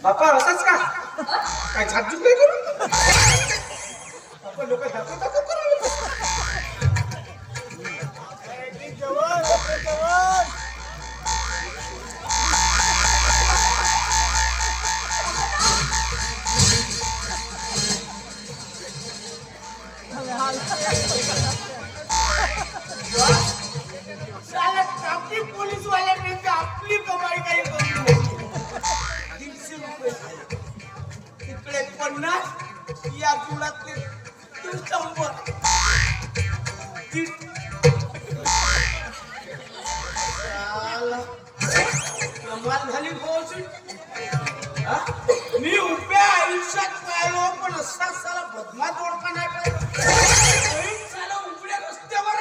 बापा असंच का काय झापझूप काय करू आपण लोक दाखव करू पोलीस वाले आपली कमाई काही करू 150 रुपये इकडे 50 या तुळात 100 कमाल झाली पोहोचून मी उभ्या आयुष्यात पाहिलो पण असा साला बदमाश ओळखा नाही पाहिजे साला उघड्या रस्त्यावर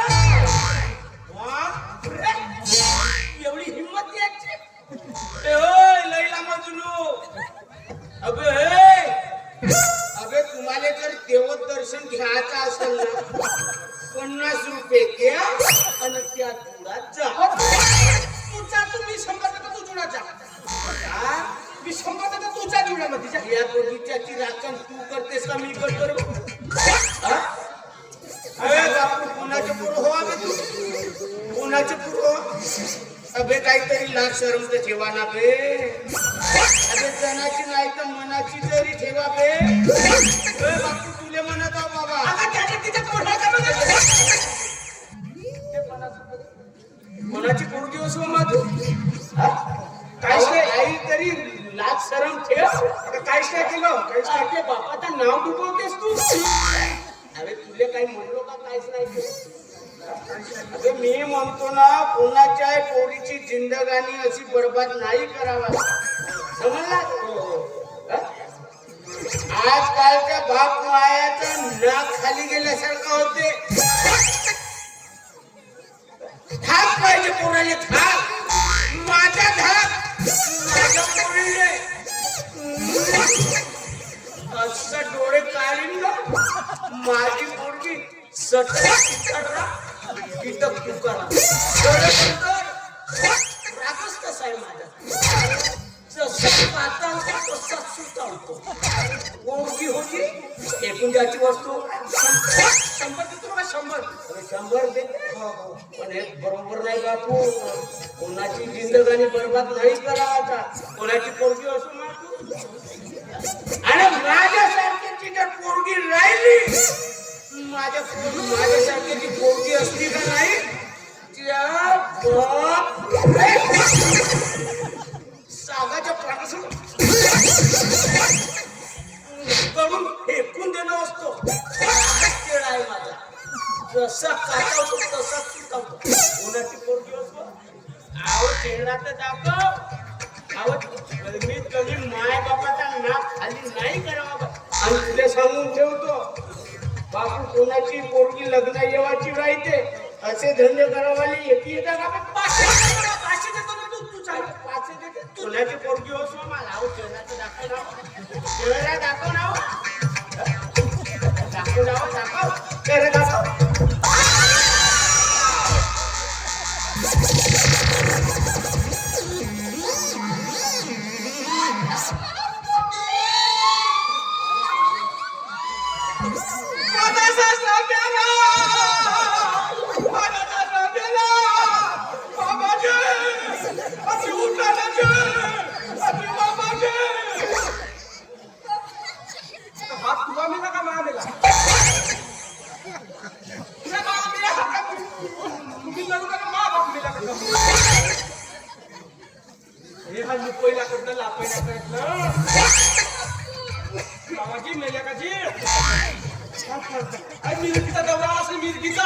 एवढी हिम्मत यायची लैला मजनू अबे तुम्हाला जर देवदर्शन घ्यायचं असेल ना 50 रुपये द्या आणि त्या तुळात जा तुझा तुम्ही 100 देता तू जुळा जा मी 100 देता तुझ्या जुळ्यामध्ये या दोघीच्याची राखण तू करतेस का मी करतो बापू कोणाचे पुरो हो अबे तू कोणाचे पुरो अबे काहीतरी लाज शरम तर ठेवा ना बे अबे जनाची नाही तर मनाची तरी ठेवा बे बापू तुले म्हणत आहो बाबा कोणाची पोरगी असो माझू काय आई तरी लाज शरम ठेव काहीच नाही केलं काहीच नाही केलं बापाचं नाव डुबवतेस तू अरे तुले काही म्हणलो का काहीच नाही केलं अरे मी म्हणतो ना कोणाच्या पोरीची जिंदगानी अशी बर्बाद नाही करावा समजला आजकालच्या बाप मायाचा नाक खाली गेल्यासारखं होते थाक पाहिजे पोराले थाक माझा धाक माझ्या पोरीले असं डोळे काढीन ना माझी पोरगी सटरा कीटक तुकारा रागच कसा आहे माझा जसं पाहता तसा सुटावतो पोरगी होती एकूण ज्याची वस्तू 100 देतो का 100 दे पण हे बरोबर नाही बापू कोणाची जिंदगानी बर्बाद नाही करावा कोणाची पोरगी असो ना आणि माझ्यासारख्याची जर पोरगी राहिली माझ्यासारख्याची पोरगी असली का नाही त्या सागाच्या प्राणासून करून फेकून देणं असतो खेळ आहे माझा जसा काटावतो तसा सुटावतो कोणाची पोरगी असतो आव चेहरा तर दाखव आव कमीत कमी माय बापाचा नाक खाली नाही करावा आणि तुला सांगून ठेवतो बापू कोणाची पोरगी लग्न येवाची राहते असे धंदे करावाली येतात का 500 देतो ना तू चाल 500 देते कोणाची पोरगी असो मला आव चेहरा दाखव ना चेहरा दाखव मिरगीचा दौरा असेल मिरगीचा